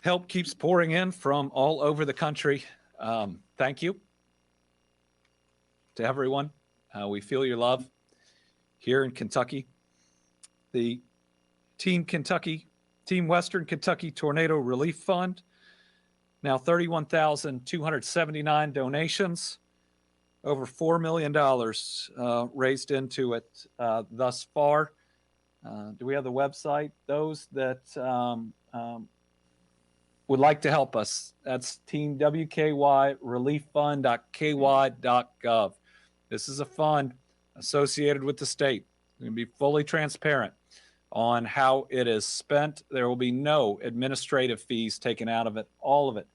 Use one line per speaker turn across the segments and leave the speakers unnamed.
Help keeps pouring in from all over the country. Thank you to everyone. We feel your love here in Kentucky. The Team Western Kentucky Tornado Relief Fund, now 31,279 donations, over $4 million raised into it thus far. Do we have the website? Those that would like to help us, that's teamwkyrelieffund.ky.gov. This is a fund associated with the state. We're going to be fully transparent on how it is spent. There will be no administrative fees taken out of it. All of it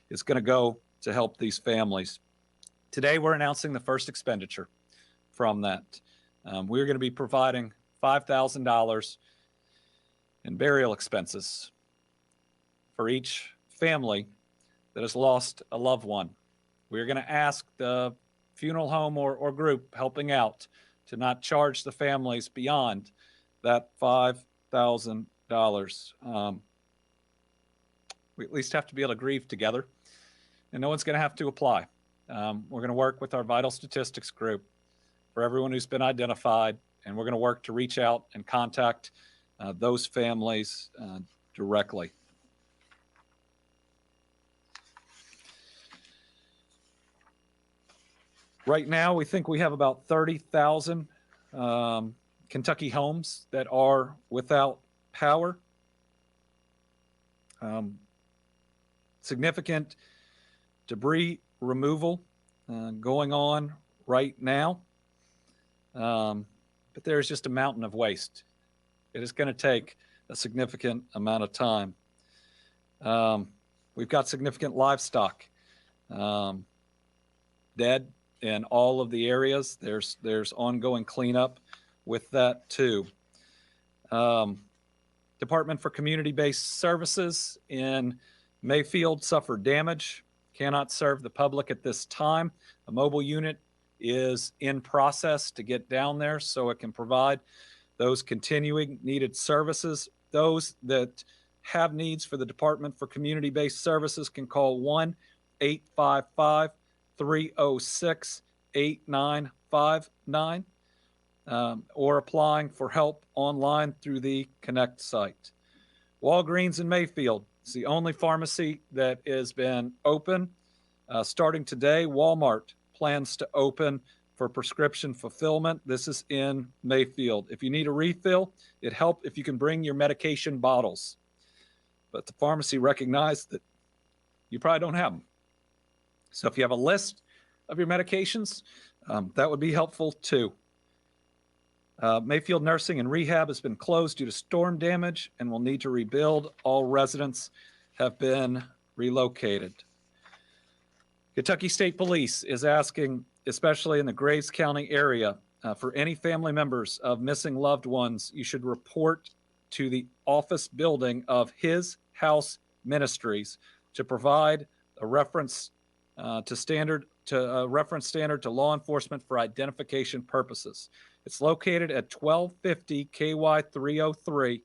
is going to go to help these families. Today, we're announcing the first expenditure from that. We're going to be providing $5,000 in burial expenses for each family that has lost a loved one. We're going to ask the funeral home or group helping out to not charge the families beyond that $5,000. We at least have to be able to grieve together, and no one's going to have to apply. We're going to work with our vital statistics group for everyone who's been identified, and we're going to work to reach out and contact those families directly. Right now, we think we have about 30,000 Kentucky homes that are without power. Significant debris removal going on right now. But there's just a mountain of waste. It is going to take a significant amount of time. We've got significant livestock dead in all of the areas. There's ongoing cleanup with that too. Department for Community-Based Services in Mayfield suffered damage, cannot serve the public at this time. A mobile unit is in process to get down there so it can provide those continuing needed services. Those that have needs for the Department for Community-Based Services can call 1-855-306-8959 or applying for help online through the Connect site. Walgreens in Mayfield is the only pharmacy that has been open. Starting today, Walmart plans to open for prescription fulfillment. This is in Mayfield. If you need a refill, it helps if you can bring your medication bottles. But the pharmacy recognized that you probably don't have them. So if you have a list of your medications, that would be helpful too. Mayfield Nursing and Rehab has been closed due to storm damage and will need to rebuild. All residents have been relocated. Kentucky State Police is asking, especially in the Graves County area, for any family members of missing loved ones, you should report to the office building of His House Ministries to provide a reference standard to law enforcement for identification purposes. It's located at 1250 KY 303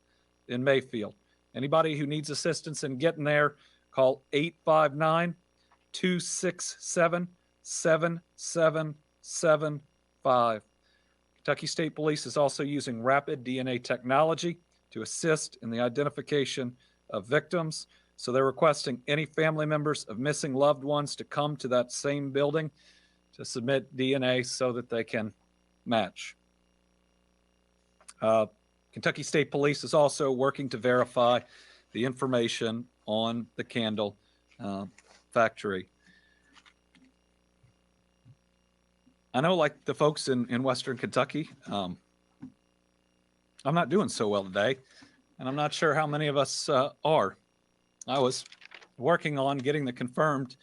in Mayfield. Anybody who needs assistance in getting there, call 859-267-7775. Kentucky State Police is also using rapid DNA technology to assist in the identification of victims. So they're requesting any family members of missing loved ones to come to that same building to submit DNA so that they can match. Kentucky State Police is also working to verify the information on the candle factory. I know, like the folks in Western Kentucky, I'm not doing so well today, and I'm not sure how many of us are. I was working on getting the confirmed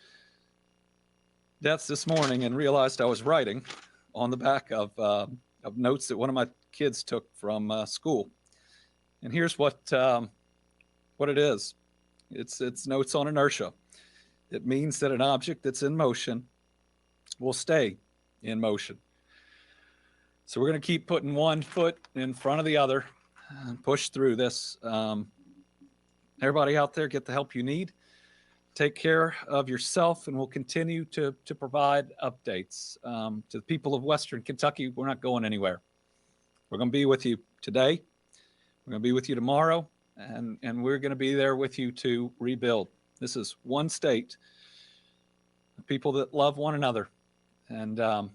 deaths this morning and realized I was writing on the back of notes that one of my kids took from school. And here's what it is. It's notes on inertia. It means that an object that's in motion will stay in motion. So we're going to keep putting one foot in front of the other and push through this. Everybody out there, get the help you need. Take care of yourself, and we'll continue to provide updates to the people of Western Kentucky. We're not going anywhere. We're going to be with you today. We're going to be with you tomorrow, and we're going to be there with you to rebuild. This is one state, people that love one another. And I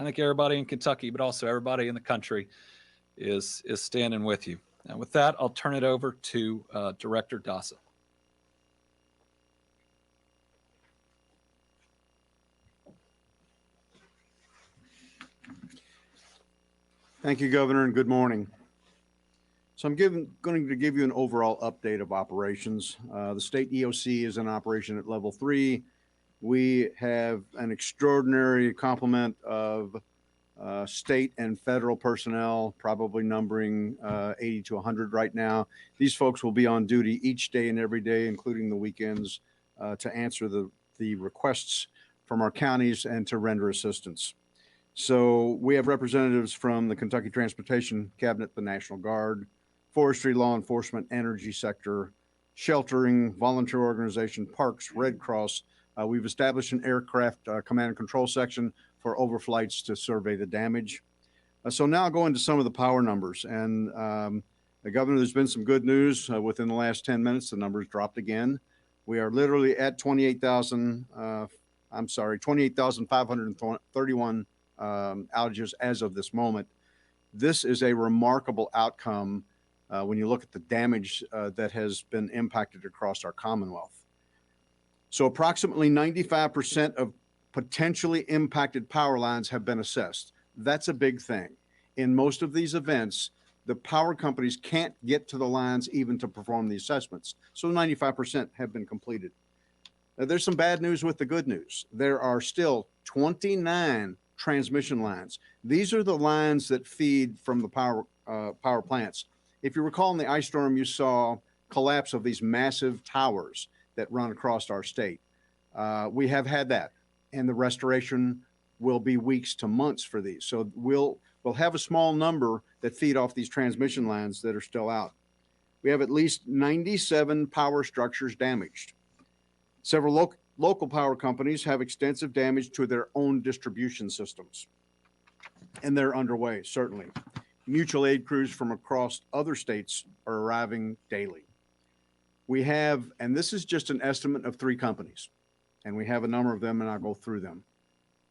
think everybody in Kentucky, but also everybody in the country is standing with you. And with that, I'll turn it over to Director Dasa.
Thank you, Governor, and good morning. So I'm going to give you an overall update of operations. The state EOC is in operation at level 3. We have an extraordinary complement of state and federal personnel, probably numbering 80 to 100 right now. These folks will be on duty each day and every day, including the weekends, to answer the requests from our counties and to render assistance. So we have representatives from the Kentucky Transportation Cabinet, the National Guard, forestry, law enforcement, energy sector, sheltering, volunteer organization, parks, Red Cross. We've established an aircraft command and control section for overflights to survey the damage. So now I'll go into some of the power numbers. And the Governor, there's been some good news within the last 10 minutes. The numbers dropped again. We are literally at 28,531 outages as of this moment. This is a remarkable outcome when you look at the damage that has been impacted across our Commonwealth. So approximately 95% of potentially impacted power lines have been assessed. That's a big thing. In most of these events, the power companies can't get to the lines even to perform the assessments. So 95% have been completed. Now, there's some bad news with the good news. There are still 29 transmission lines. These are the lines that feed from the power plants. If you recall, in the ice storm, you saw collapse of these massive towers that run across our state. We have had that, and the restoration will be weeks to months for these. So we'll have a small number that feed off these transmission lines that are still out. We have at least 97 power structures damaged. Several local power companies have extensive damage to their own distribution systems, and they're underway, certainly. Mutual aid crews from across other states are arriving daily. We have, and this is just an estimate of 3 companies, and we have a number of them, and I'll go through them.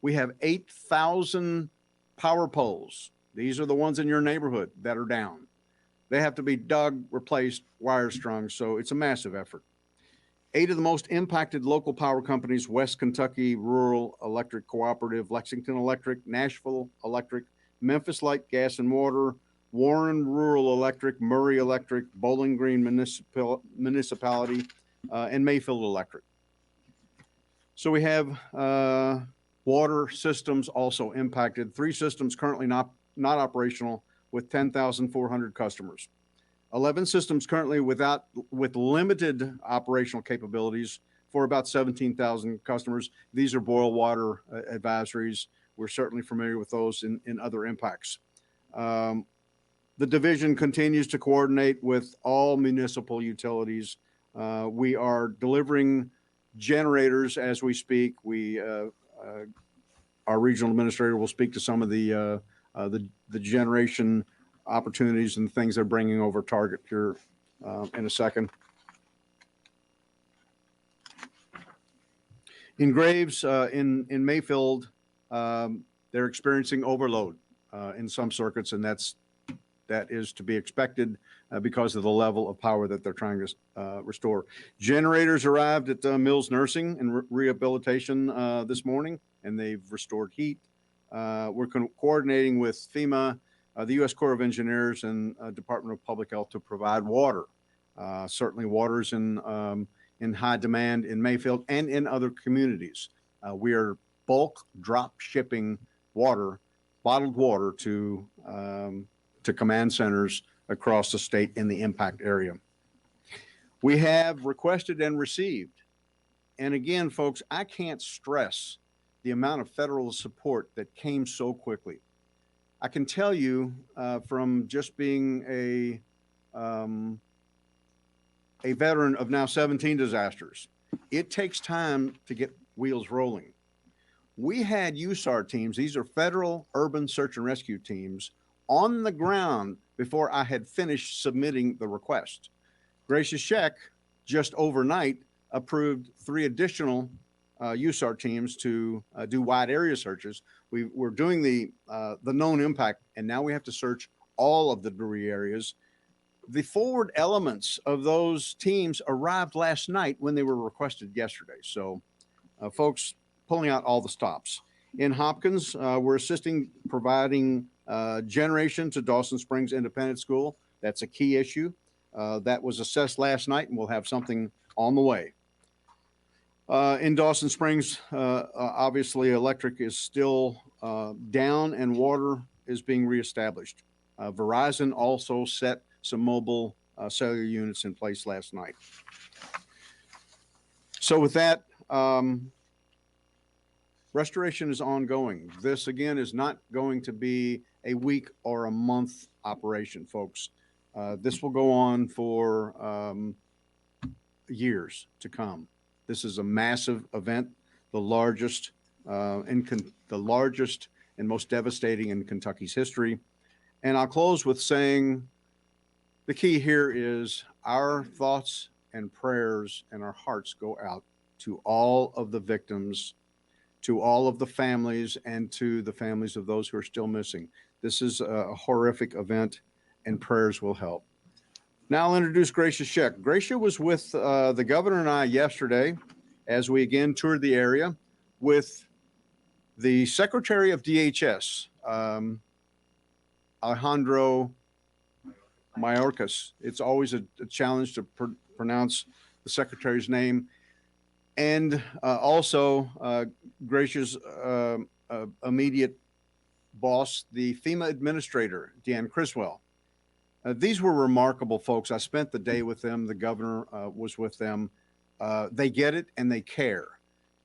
We have 8,000 power poles. These are the ones in your neighborhood that are down. They have to be dug, replaced, wire strung, so it's a massive effort. 8 of the most impacted local power companies: West Kentucky Rural Electric Cooperative, Lexington Electric, Nashville Electric, Memphis Light Gas and Water, Warren Rural Electric, Murray Electric, Bowling Green Municipality, and Mayfield Electric. So we have water systems also impacted. 3 systems currently not operational with 10,400 customers. 11 systems currently with limited operational capabilities for about 17,000 customers. These are boil water advisories. We're certainly familiar with those in other impacts. The division continues to coordinate with all municipal utilities. We are delivering generators as we speak. Our regional administrator will speak to some of the generation opportunities and things they're bringing over target here in a second. In Graves, in Mayfield, they're experiencing overload in some circuits, and that is to be expected because of the level of power that they're trying to restore. Generators arrived at Mills Nursing and Rehabilitation this morning, and they've restored heat. We're coordinating with FEMA, the U.S. Corps of Engineers, and Department of Public Health to provide water. Certainly water's in high demand in Mayfield and in other communities. We are bulk drop shipping water, bottled water to command centers across the state in the impact area. We have requested and received, and again, folks, I can't stress the amount of federal support that came so quickly. I can tell you from just being a a veteran of now 17 disasters. It takes time to get wheels rolling. We had USAR teams, these are federal urban search and rescue teams, on the ground before I had finished submitting the request. Gracious Check just overnight approved 3 additional USAR teams to do wide area searches. We're doing the known impact, and now we have to search all of the debris areas. The forward elements of those teams arrived last night when they were requested yesterday. So, folks, pulling out all the stops. In Hopkins, we're assisting providing generation to Dawson Springs Independent School. That's a key issue. That was assessed last night, and we'll have something on the way. In Dawson Springs, obviously, electric is still down and water is being reestablished. Verizon also set some mobile cellular units in place last night. So with that, restoration is ongoing. This, again, is not going to be a week or a month operation, folks. This will go on for years to come. This is a massive event, the largest and most devastating in Kentucky's history. And I'll close with saying the key here is our thoughts and prayers and our hearts go out to all of the victims, to all of the families, and to the families of those who are still missing. This is a horrific event, and prayers will help. Now I'll introduce Gracia Scheck. Gracia was with the governor and I yesterday as we again toured the area with the Secretary of DHS, Alejandro Mayorkas. It's always a challenge to pronounce the secretary's name. And also Gracia's immediate boss, the FEMA administrator, Deanne Criswell. These were remarkable folks. I spent the day with them. The governor was with them. They get it and they care.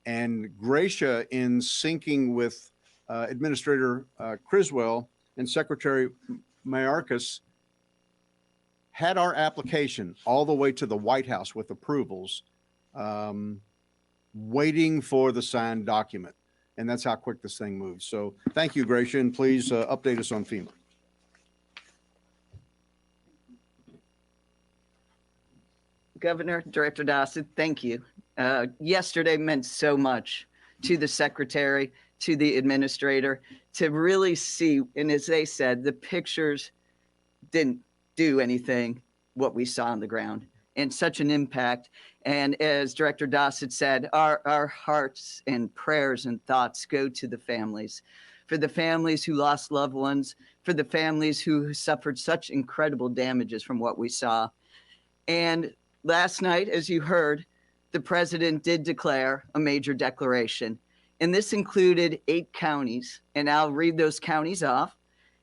And Gracia, in syncing with Administrator Criswell and Secretary Mayorkas, had our application all the way to the White House with approvals, waiting for the signed document. And that's how quick this thing moves. So thank you, Gracia, and please update us on FEMA.
Governor, Director Dawson, thank you. Yesterday meant so much to the secretary, to the administrator, to really see, and as they said, the pictures didn't do anything what we saw on the ground, and such an impact. And as Director Dawson said, our hearts and prayers and thoughts go to the families, for the families who lost loved ones, for the families who suffered such incredible damages from what we saw. And last night, as you heard, the president did declare a major declaration, and this included 8 counties, and I'll read those counties off.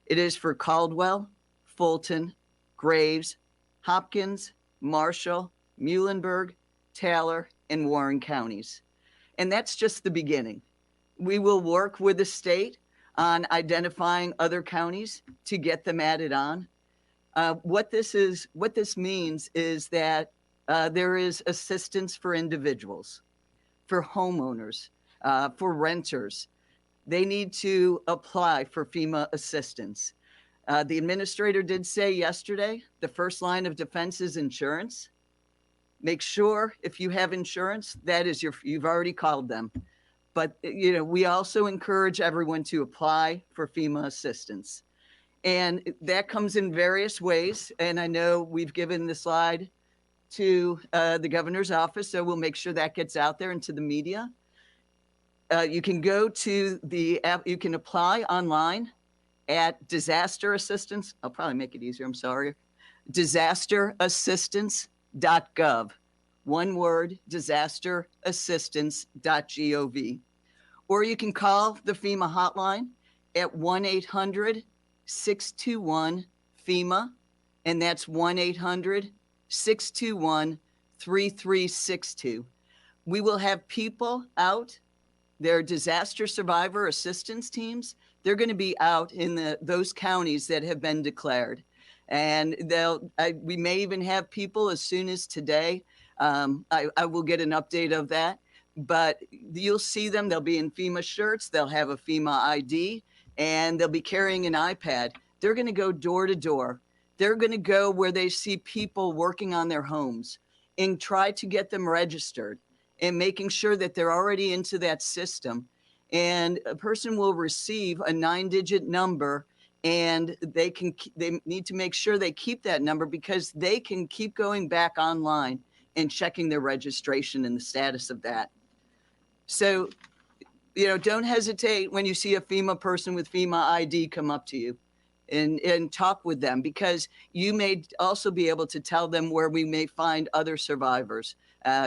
It is for Caldwell, Fulton, Graves, Hopkins, Marshall, Muhlenberg, Taylor, and Warren counties. And that's just the beginning. We will work with the state on identifying other counties to get them added on. What this means is that there is assistance for individuals, for homeowners, for renters. They need to apply for FEMA assistance. The administrator did say yesterday, the first line of defense is insurance. Make sure if you have insurance, that is you've already called them. But we also encourage everyone to apply for FEMA assistance. And that comes in various ways. And I know we've given the slide to the governor's office, so we'll make sure that gets out there into the media. You can go to the app, you can apply online at disaster assistance. I'll probably make it easier, I'm sorry. Disasterassistance.gov. One word, disasterassistance.gov. Or you can call the FEMA hotline at 1-800-621-FEMA, and that's 1-800-621-3362. We will have people out, their disaster survivor assistance teams. They're going to be out in those counties that have been declared. And we may even have people as soon as today. I will get an update of that, but you'll see them. They'll be in FEMA shirts. They'll have a FEMA ID, and they'll be carrying an iPad. They're going to go door to door. They're going to go where they see people working on their homes and try to get them registered and making sure that they're already into that system. And a person will receive a 9-digit number, and they need to make sure they keep that number because they can keep going back online and checking their registration and the status of that. So, don't hesitate when you see a FEMA person with FEMA ID come up to you and talk with them, because you may also be able to tell them where we may find other survivors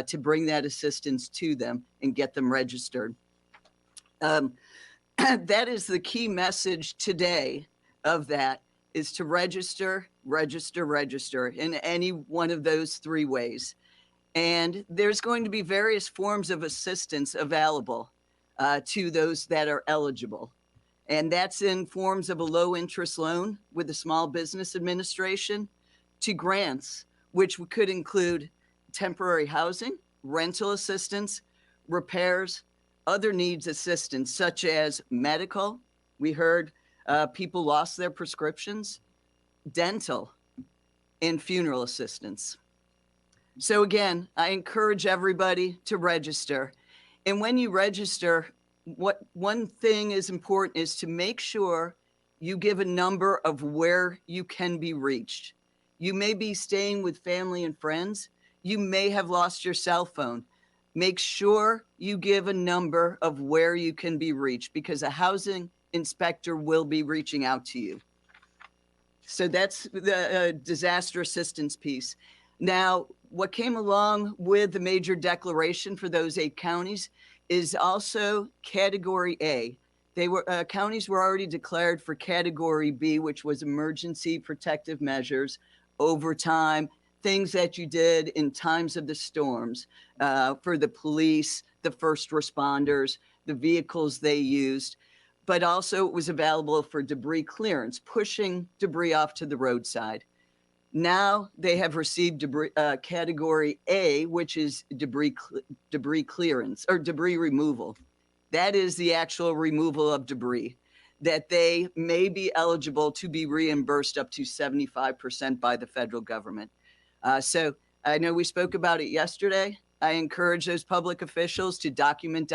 to bring that assistance to them and get them registered. That is the key message today of that, is to register, register, register in any one of those 3 ways. And there's going to be various forms of assistance available to those that are eligible. And that's in forms of a low interest loan with the Small Business Administration, to grants, which could include temporary housing, rental assistance, repairs, other needs assistance, such as medical. We heard people lost their prescriptions, dental, and funeral assistance. So again, I encourage everybody to register. And when you register, one thing is important is to make sure you give a number of where you can be reached. You may be staying with family and friends. You may have lost your cell phone. Make sure you give a number of where you can be reached, because a housing inspector will be reaching out to you. So that's the disaster assistance piece. Now, what came along with the major declaration for those 8 counties is also Category A. Counties were already declared for Category B, which was emergency protective measures, overtime, things that you did in times of the storms, for the police, the first responders, the vehicles they used. But also it was available for debris clearance, pushing debris off to the roadside. Now they have received Category A, which is debris clearance or debris removal. That is the actual removal of debris, that they may be eligible to be reimbursed up to 75% by the federal government. So I know we spoke about it yesterday. I encourage those public officials to document.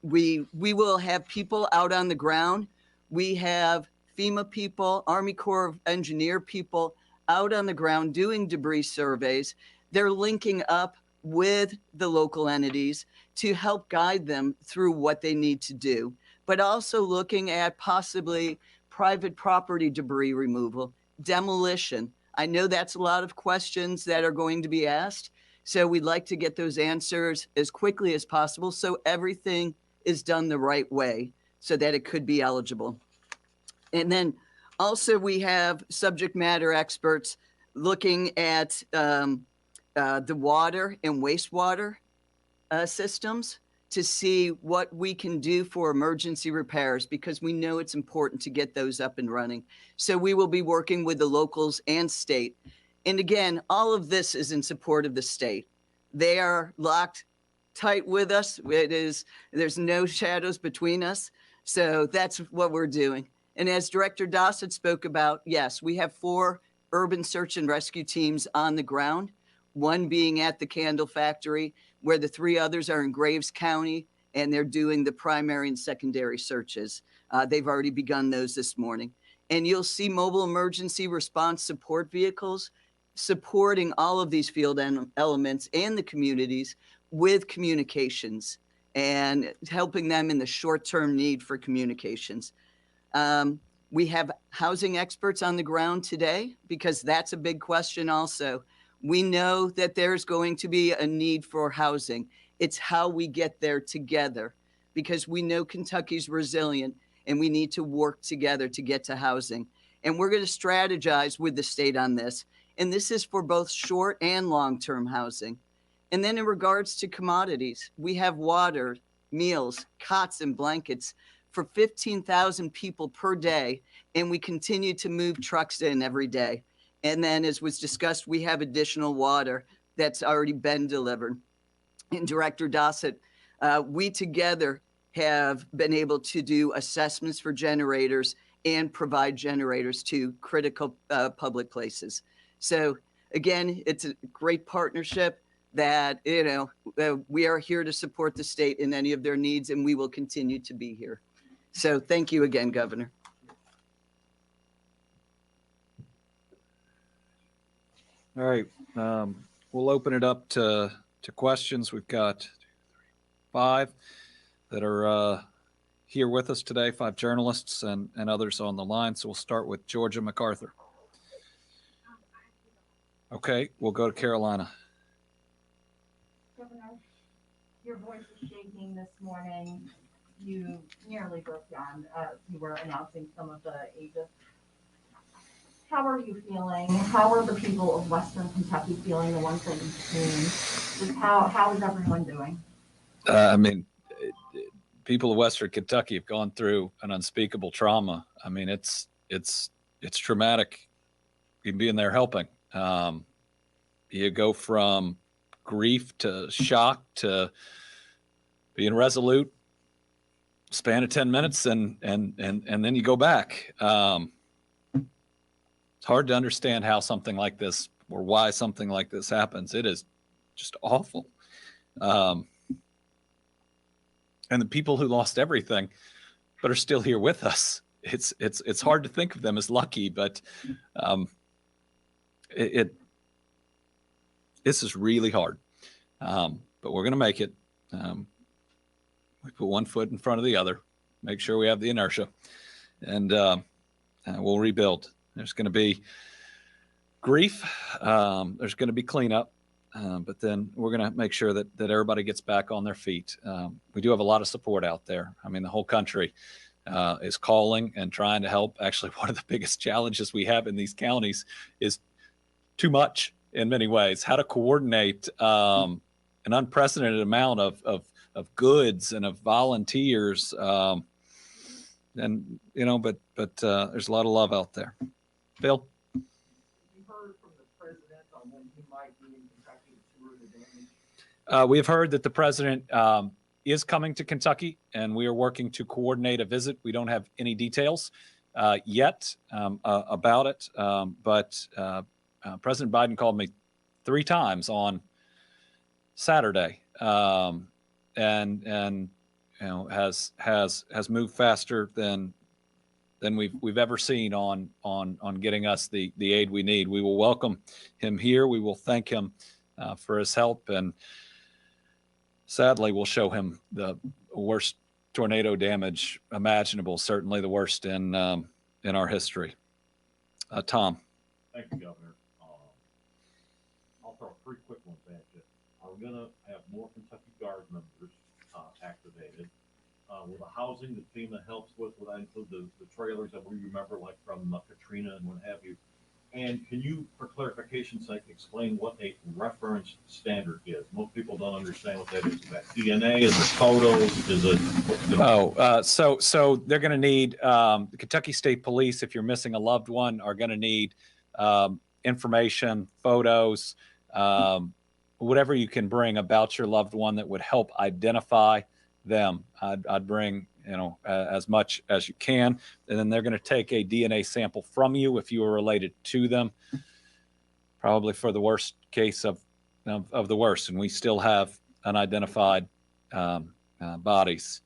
We will have people out on the ground. We have FEMA people, Army Corps of Engineer people out on the ground doing debris surveys. They're linking up with the local entities to help guide them through what they need to do, but also looking at possibly private property debris removal, demolition. I know that's a lot of questions that are going to be asked. So we'd like to get those answers as quickly as possible so everything is done the right way so that it could be eligible. And then also we have subject matter experts looking at the water and wastewater systems to see what we can do for emergency repairs, because we know it's important to get those up and running. So we will be working with the locals and state. And again, all of this is in support of the state. They are locked tight with us. There's no shadows between us. So that's what we're doing. And as Director Dossett spoke about, yes, we have 4 urban search and rescue teams on the ground, one being at the Candle Factory, where the 3 others are in Graves County, and they're doing the primary and secondary searches. They've already begun those this morning. And you'll see mobile emergency response support vehicles supporting all of these field elements and the communities with communications and helping them in the short-term need for communications. We have housing experts on the ground today, because that's a big question also. We know that there's going to be a need for housing. It's how we get there together, because we know Kentucky's resilient and we need to work together to get to housing. And we're going to strategize with the state on this. And this is for both short and long-term housing. And then in regards to commodities, we have water, meals, cots, and blankets for 15,000 people per day, and we continue to move trucks in every day. And then, as was discussed, we have additional water that's already been delivered. And Director Dossett, we together have been able to do assessments for generators and provide generators to critical public places. So again, it's a great partnership that, we are here to support the state in any of their needs, and we will continue to be here. So thank you again, Governor.
All right. We'll open it up to questions. We've got 5 that are here with us today, 5 journalists and others on the line. So we'll start with Georgia MacArthur. Okay, we'll go to Carolina.
Governor, your voice is shaking this morning. You nearly broke down. You were announcing some of the ages. How are you feeling? How are the people of Western Kentucky feeling, the ones that you've seen? Just how is everyone doing?
I mean, people of Western Kentucky have gone through an unspeakable trauma. I mean, it's traumatic. You can be in there helping. You go from grief to shock to being resolute, span of 10 minutes, and then you go back. It's hard to understand how something like this, or why something like this happens. It is just awful. And the people who lost everything but are still here with us, it's hard to think of them as lucky, but this is really hard. But we're going to make it. We put one foot in front of the other, make sure we have the inertia, and we'll rebuild. There's going to be grief. There's going to be cleanup. But then we're going to make sure that everybody gets back on their feet. We do have a lot of support out there. I mean, the whole country is calling and trying to help. Actually, one of the biggest challenges we have in these counties is too much in many ways. How to coordinate an unprecedented amount of goods and of volunteers. But there's a lot of love out there. Bill? We have heard that the president is coming to Kentucky, and we are working to coordinate a visit. We don't have any details yet about it, but President Biden called me 3 times on Saturday, and has moved faster than we've ever seen on getting us the aid we need. We will welcome him here. We will thank him for his help, and sadly, we'll show him the worst tornado damage imaginable, certainly the worst in our history. Tom.
Thank you, Governor. I'll throw 3 quick ones at you. Are we going to have more Kentucky Guard members activated? Will the housing that FEMA helps with, will that include the trailers that we remember, like from Katrina and what have you? And can you, for clarification's sake, explain what a reference standard is? Most people don't understand what that is. Is that DNA? Is it photos? Is it?
So they're going to need the Kentucky State Police, if you're missing a loved one, are going to need information, photos, whatever you can bring about your loved one that would help identify them. I'd bring as much as you can, and then they're going to take a DNA sample from you if you are related to them, probably for the worst case of the worst, and we still have unidentified bodies.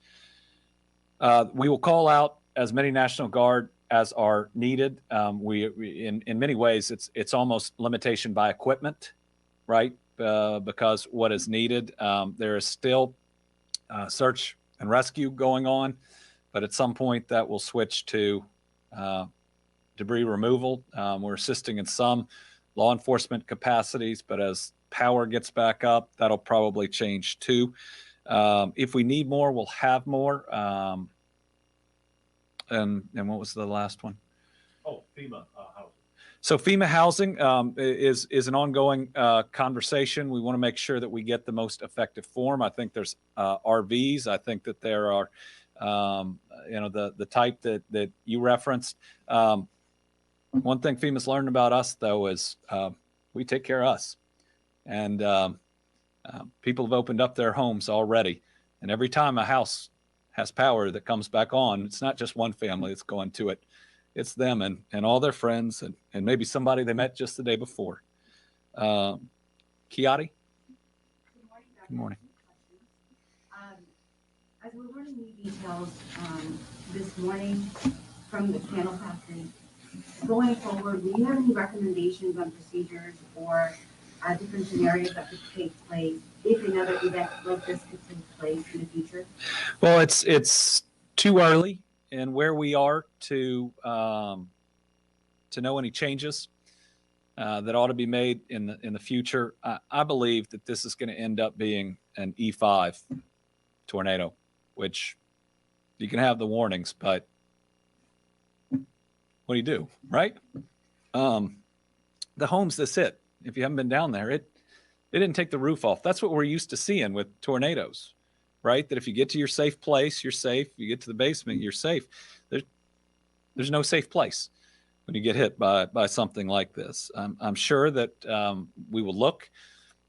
We will call out as many National Guard as are needed. We in many ways it's almost limitation by equipment, right? Because what is needed, there is still search and rescue going on, but at some point that will switch to debris removal. We're assisting in some law enforcement capacities, but as power gets back up, that'll probably change too. If we need more, we'll have more. And what was the last one?
Oh, FEMA housing. So
FEMA housing is an ongoing conversation. We want to make sure that we get the most effective form. I think there's RVs. I think that there are you know, the type that you referenced. One thing FEMA's learned about us, though, is we take care of us. And people have opened up their homes already. And every time a house has power that comes back on, it's not just one family that's going to it. It's them and all their friends and maybe somebody they met just the day before. Kiati? Good morning.
As we're learning new details this morning from the candle factory, going forward, do you have any recommendations on procedures or different scenarios that could take place if another event like this could take place in the future?
Well, it's too early in where we are to know any changes that ought to be made in the future. I believe that this is going to end up being an E5 tornado, which you can have the warnings, but what do you do, right? The homes this hit, if you haven't been down there, it didn't take the roof off. That's what we're used to seeing with tornadoes, right? That if you get to your safe place, you're safe. You get to the basement, you're safe. There's no safe place when you get hit by something like this. I'm sure that we will look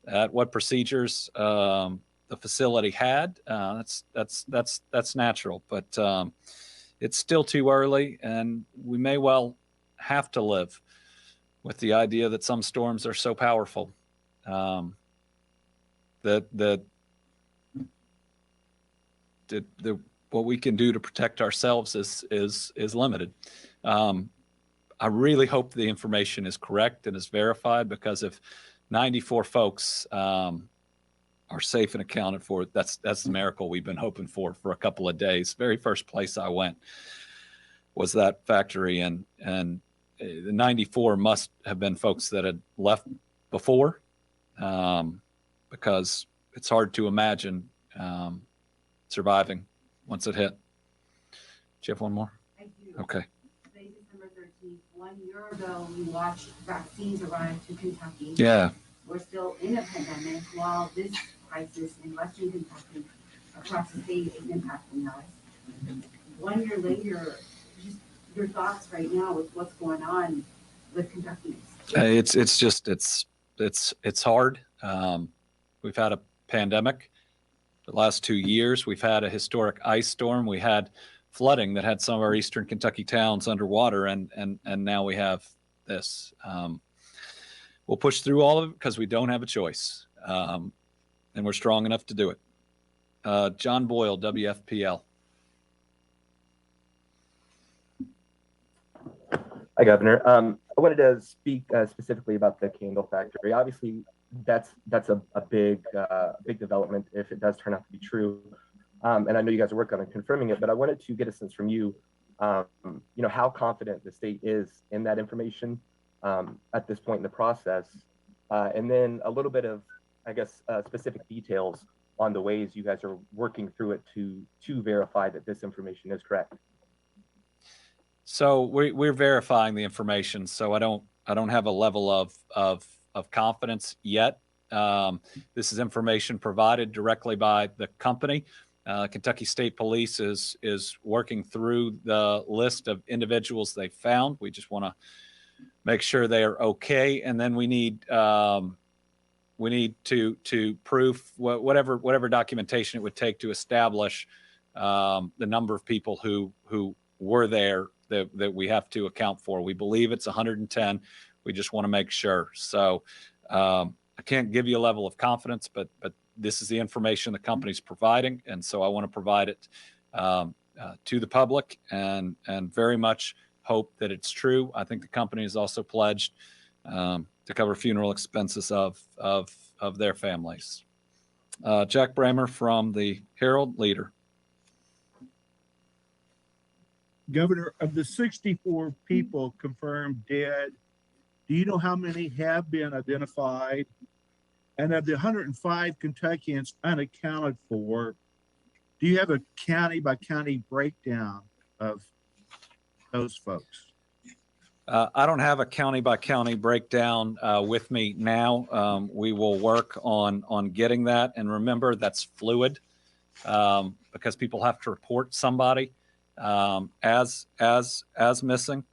at what procedures the facility had. That's natural, but it's still too early, and we may well have to live with the idea that some storms are so powerful that what we can do to protect ourselves is limited. I really hope the information is correct and is verified, because if 94 folks are safe and accounted for, that's the miracle we've been hoping for a couple of days. Very first place I went was that factory, and the 94 must have been folks that had left before, because it's hard to imagine surviving once it hit. Do you have one more?
I do.
Okay.
Today, December 13th, 1 year ago, we watched vaccines arrive to Kentucky.
Yeah.
We're still in a pandemic while this crisis in Western Kentucky across the state is impacting us. 1 year later, just your thoughts right now with what's going on with Kentucky.
It's hard. We've had a pandemic the last 2 years. We've had a historic ice storm. We had flooding that had some of our eastern Kentucky towns underwater, and now we have this. We'll push through all of it because we don't have a choice, and we're strong enough to do it. John Boyle, WFPL.
Hi, Governor. I wanted to speak specifically about the candle factory. Obviously, that's a big development if it does turn out to be true. And I know you guys are working on confirming it, but I wanted to get a sense from you, how confident the state is in that information at this point in the process, and then a little bit of, I guess, specific details on the ways you guys are working through it to verify that this information is correct.
So we're verifying the information. So I don't have a level of confidence yet. This is information provided directly by the company. Kentucky State Police is working through the list of individuals they found. We just want to make sure they are okay, and then we need to proof whatever documentation it would take to establish the number of people who were there that we have to account for. We believe it's 110. We just want to make sure. So I can't give you a level of confidence, but this is the information the company's providing, and so I want to provide it to the public, and very much hope that it's true. I think the company has also pledged to cover funeral expenses of their families. Jack Bramer from the Herald Leader.
Governor, of the 64 people confirmed dead, do you know how many have been identified? And of the 105 Kentuckians unaccounted for, do you have a county by county breakdown of those folks?
I don't have a county by county breakdown with me now. We will work on getting that. And remember, that's fluid because people have to report somebody as missing.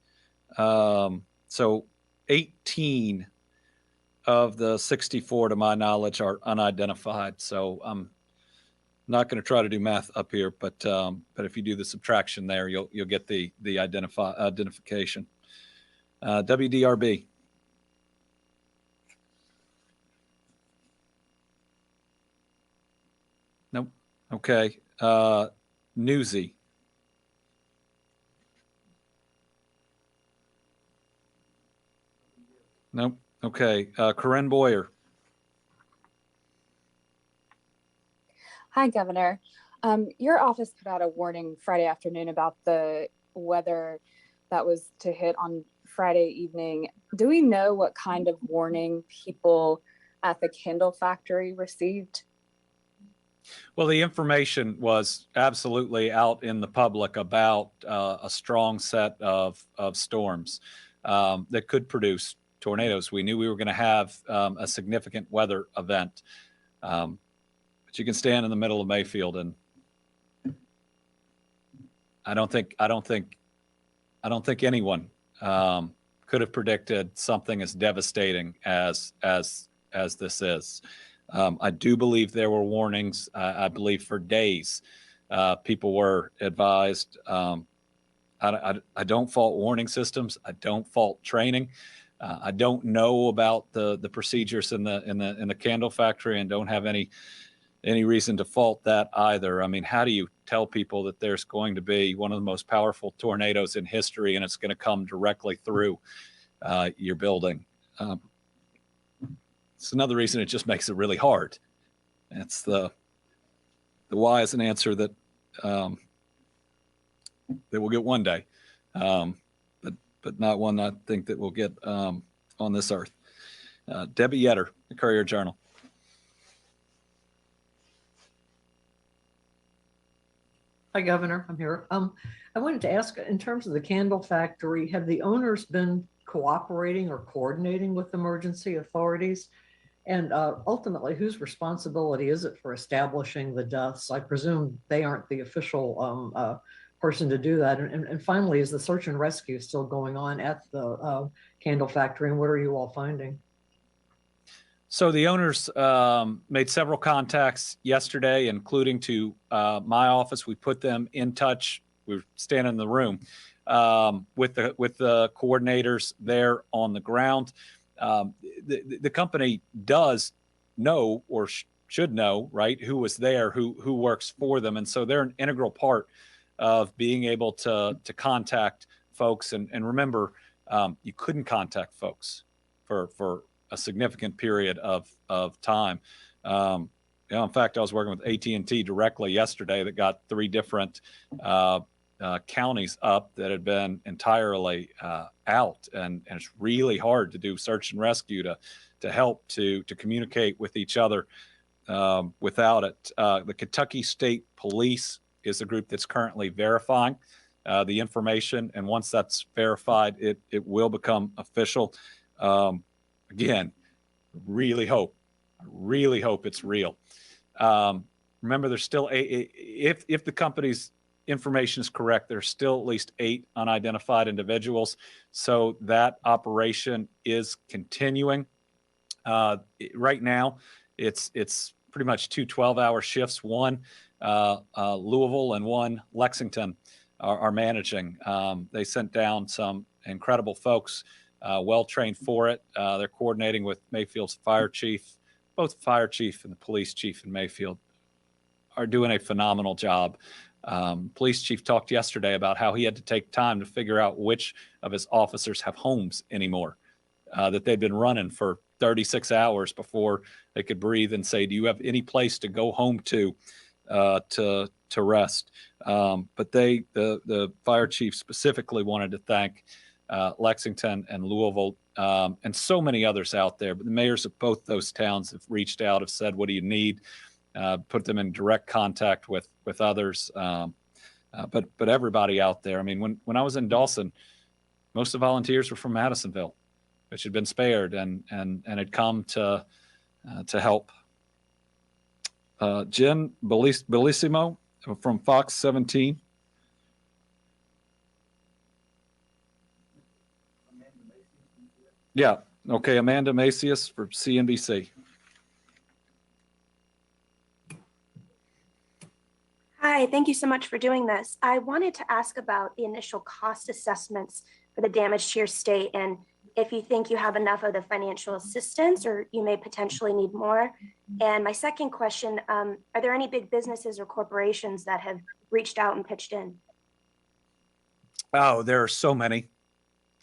So 18 of the 64, to my knowledge, are unidentified. So I'm not going to try to do math up here, but if you do the subtraction there, you'll get the identification. WDRB. Nope. Okay. Newsy. Nope. Okay. Corinne Boyer.
Hi, Governor. Your office put out a warning Friday afternoon about the weather that was to hit on Friday evening. Do we know what kind of warning people at the Kindle factory received?
Well, the information was absolutely out in the public about a strong set of storms that could produce tornadoes. We knew we were going to have a significant weather event. But you can stand in the middle of Mayfield, and I don't think anyone could have predicted something as devastating as this is. I do believe there were warnings. I believe for days people were advised. I don't fault warning systems. I don't fault training. I don't know about the procedures in the candle factory, and don't have any reason to fault that either. I mean, how do you tell people that there's going to be one of the most powerful tornadoes in history and it's going to come directly through your building? It's another reason it just makes it really hard. It's the why is an answer that we'll get one day, but not one I think that we'll get on this earth. Debbie Yetter, the Courier-Journal.
Hi, Governor. I'm here. I wanted to ask, in terms of the candle factory, have the owners been cooperating or coordinating with emergency authorities? And ultimately, whose responsibility is it for establishing the deaths? I presume they aren't the official person to do that. And finally, is the search and rescue still going on at the candle factory? And what are you all finding?
So the owners made several contacts yesterday, including to my office. We put them in touch. We were standing in the room with the coordinators there on the ground. The company does know, or should know, right, who was there, who works for them, and so they're an integral part of being able to contact folks. And remember, you couldn't contact folks for a significant period of time. In fact, I was working with AT&T directly yesterday that got 3 different counties up that had been entirely out, and it's really hard to do search and rescue to help to communicate with each other without it. The Kentucky State Police is the group that's currently verifying the information, and once that's verified, it will become official. Again, really hope it's real. Remember, there's still if the company's information is correct, there's still at least 8 unidentified individuals. So that operation is continuing. Right now, it's pretty much 2 12-hour shifts. One Louisville and one Lexington are managing. They sent down some incredible folks, well-trained for it. They're coordinating with Mayfield's fire chief. Both the fire chief and the police chief in Mayfield are doing a phenomenal job. Police chief talked yesterday about how he had to take time to figure out which of his officers have homes anymore, that they'd been running for 36 hours before they could breathe and say, do you have any place to go home to rest? But the fire chief specifically wanted to thank Lexington and Louisville, and so many others out there. But the mayors of both those towns have reached out, have said, what do you need? Put them in direct contact with others. But everybody out there, I mean, when I was in Dawson, most of the volunteers were from Madisonville, which had been spared and had come to help. Jen Bellissimo, from Fox 17. Yeah. Okay. Amanda Macias for CNBC.
Hi, thank you so much for doing this. I wanted to ask about the initial cost assessments for the damage to your state and if you think you have enough of the financial assistance or you may potentially need more. And my second question, are there any big businesses or corporations that have reached out and pitched in?
Oh, there are so many.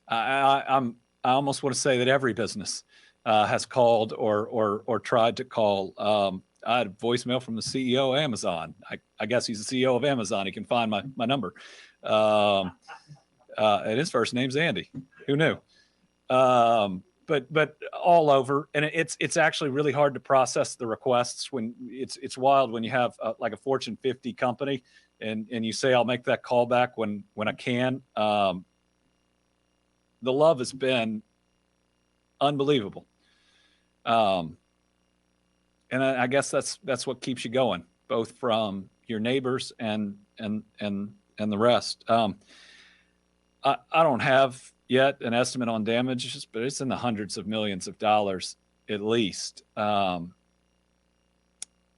I almost want to say that every business has called or tried to call. I had a voicemail from the CEO of Amazon. I guess he's the CEO of Amazon. He can find my number. And his first name's Andy. Who knew? But all over, and it's actually really hard to process the requests when it's wild when you have like a Fortune 50 company and you say I'll make that call back when I can. The love has been unbelievable. And I guess that's what keeps you going, both from your neighbors and the rest. I don't have yet an estimate on damages, but it's in the hundreds of millions of dollars at least. I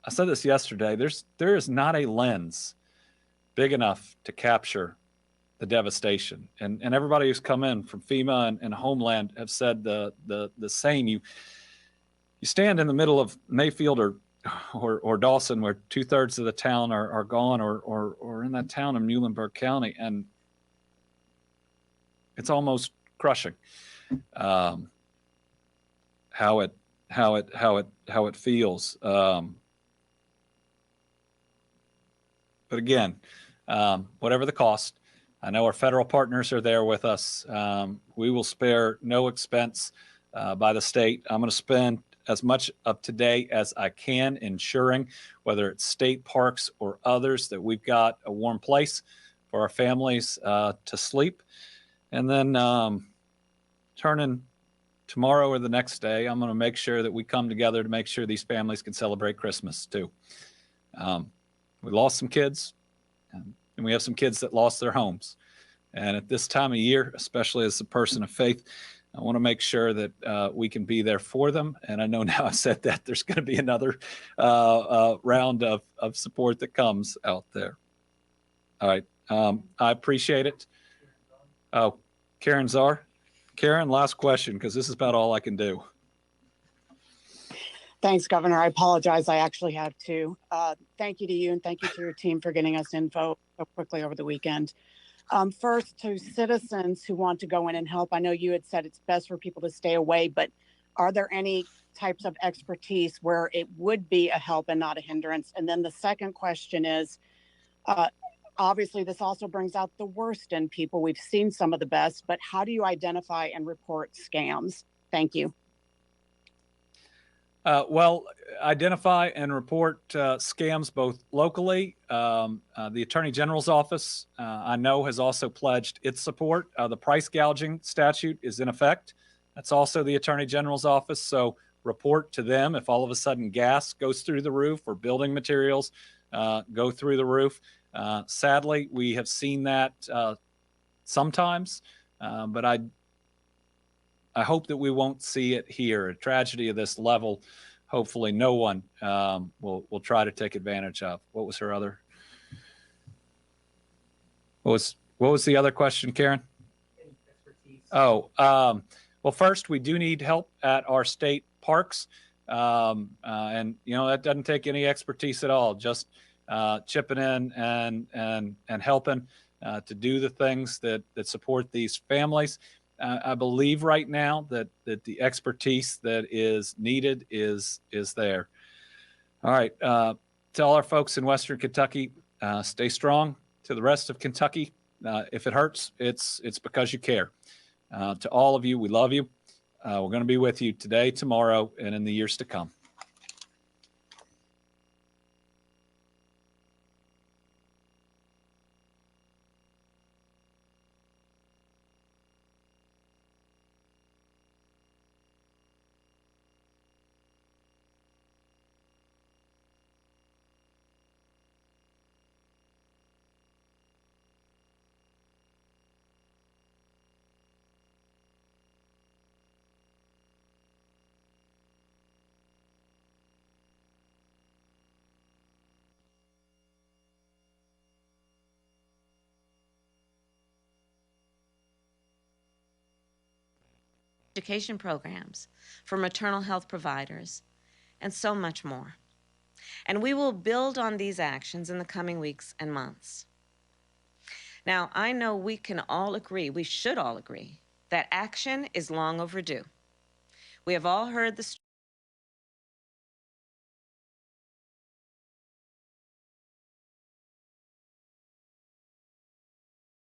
said this yesterday. There is not a lens big enough to capture the devastation, and everybody who's come in from FEMA and Homeland have said the same. You stand in the middle of Mayfield or Dawson, where 2/3 of the town are gone, or in that town in Muhlenberg County, and it's almost crushing. How it feels. But again, whatever the cost, I know our federal partners are there with us. We will spare no expense by the state. I'm going to spend as much of today as I can ensuring, whether it's state parks or others, that we've got a warm place for our families to sleep. And then turning tomorrow or the next day, I'm going to make sure that we come together to make sure these families can celebrate Christmas too. We lost some kids, and we have some kids that lost their homes. And at this time of year, especially as a person of faith, I want to make sure that we can be there for them. And I know now I've said that there's going to be another round of support that comes out there. All right. I appreciate it. Oh, Karen Czar. Karen, last question, because this is about all I can do.
Thanks, Governor. I apologize. I actually have two. Thank you to you and thank you to your team for getting us info so quickly over the weekend. First, to citizens who want to go in and help, I know you had said it's best for people to stay away, but are there any types of expertise where it would be a help and not a hindrance? And then the second question is, obviously, this also brings out the worst in people. We've seen some of the best, but how do you identify and report scams? Thank you.
Well, identify and report scams both locally. The Attorney General's office, I know, has also pledged its support. The price gouging statute is in effect. That's also the Attorney General's office. So report to them if all of a sudden gas goes through the roof or building materials go through the roof. Sadly, we have seen that sometimes, but I hope that we won't see it here. A tragedy of this level, hopefully no one will try to take advantage of. What was her other? What was the other question, Karen? Oh, well, first, we do need help at our state parks. And, that doesn't take any expertise at all, just chipping in and helping to do the things that support these families. I believe right now that the expertise that is needed is there. All right. To all our folks in Western Kentucky, stay strong. To the rest of Kentucky, if it hurts, it's because you care. To all of you, we love you. We're going to be with you today, tomorrow, and in the years to come.
education programs for maternal health providers, and so much more. And we will build on these actions in the coming weeks and months. Now, I know we can all agree, we should all agree, that action is long overdue. We have all heard the